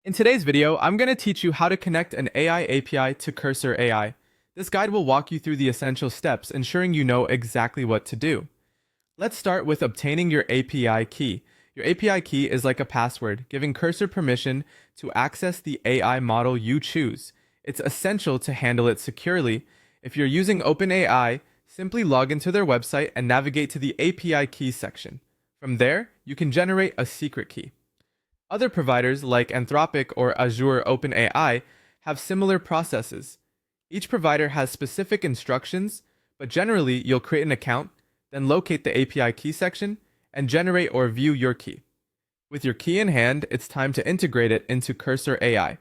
In today's video, I'm going to teach you how to connect an AI API to Cursor AI. This guide will walk you through the essential steps, ensuring you know exactly what to do. Let's start with obtaining your API key. Your API key is like a password, giving Cursor permission to access the AI model you choose. It's essential to handle it securely. If you're using OpenAI, simply log into their website and navigate to the API key section. From there, you can generate a secret key. Other providers like Anthropic or Azure OpenAI have similar processes. Each provider has specific instructions, but generally you'll create an account, then locate the API key section, and generate or view your key. With your key in hand, it's time to integrate it into Cursor AI.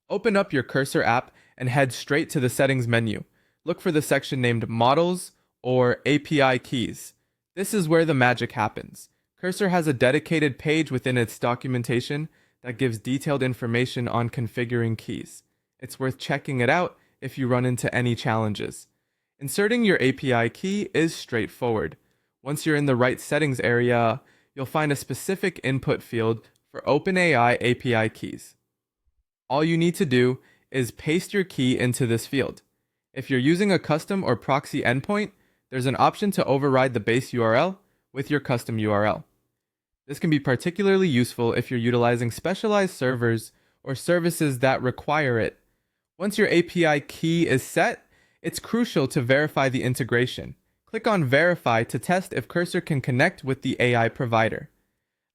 Open up your Cursor app and head straight to the settings menu. Look for the section named Models or API Keys. This is where the magic happens. Cursor has a dedicated page within its documentation that gives detailed information on configuring keys. It's worth checking it out if you run into any challenges. Inserting your API key is straightforward. Once you're in the right settings area, you'll find a specific input field for OpenAI API keys. All you need to do is paste your key into this field. If you're using a custom or proxy endpoint, there's an option to override the base URL with your custom URL. This can be particularly useful if you're utilizing specialized servers or services that require it. Once your API key is set, it's crucial to verify the integration. Click on Verify to test if Cursor can connect with the AI provider.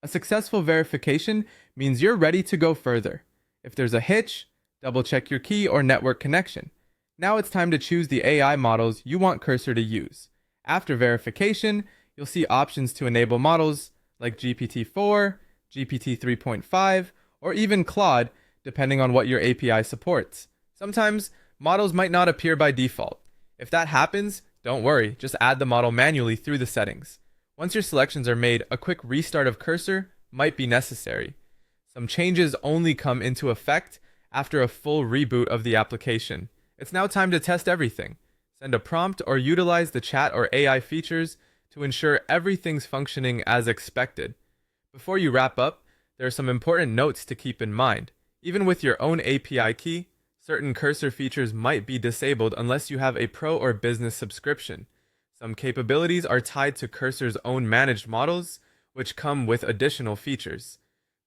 A successful verification means you're ready to go further. If there's a hitch, double-check your key or network connection. Now it's time to choose the AI models you want Cursor to use. After verification, you'll see options to enable models like GPT-4, GPT-3.5, or even Claude, depending on what your API supports. Sometimes, models might not appear by default. If that happens, don't worry, just add the model manually through the settings. Once your selections are made, a quick restart of Cursor might be necessary. Some changes only come into effect after a full reboot of the application. It's now time to test everything. Send a prompt or utilize the chat or AI features to ensure everything's functioning as expected. Before you wrap up, there are some important notes to keep in mind. Even with your own API key, certain Cursor features might be disabled unless you have a pro or business subscription. Some capabilities are tied to Cursor's own managed models, which come with additional features.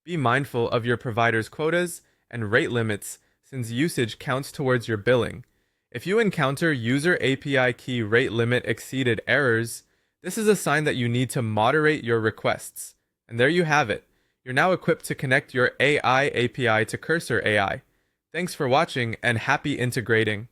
Be mindful of your provider's quotas and rate limits, since usage counts towards your billing. If you encounter user API key rate limit exceeded errors, this is a sign that you need to moderate your requests. And there you have it. You're now equipped to connect your AI API to Cursor AI. Thanks for watching and happy integrating.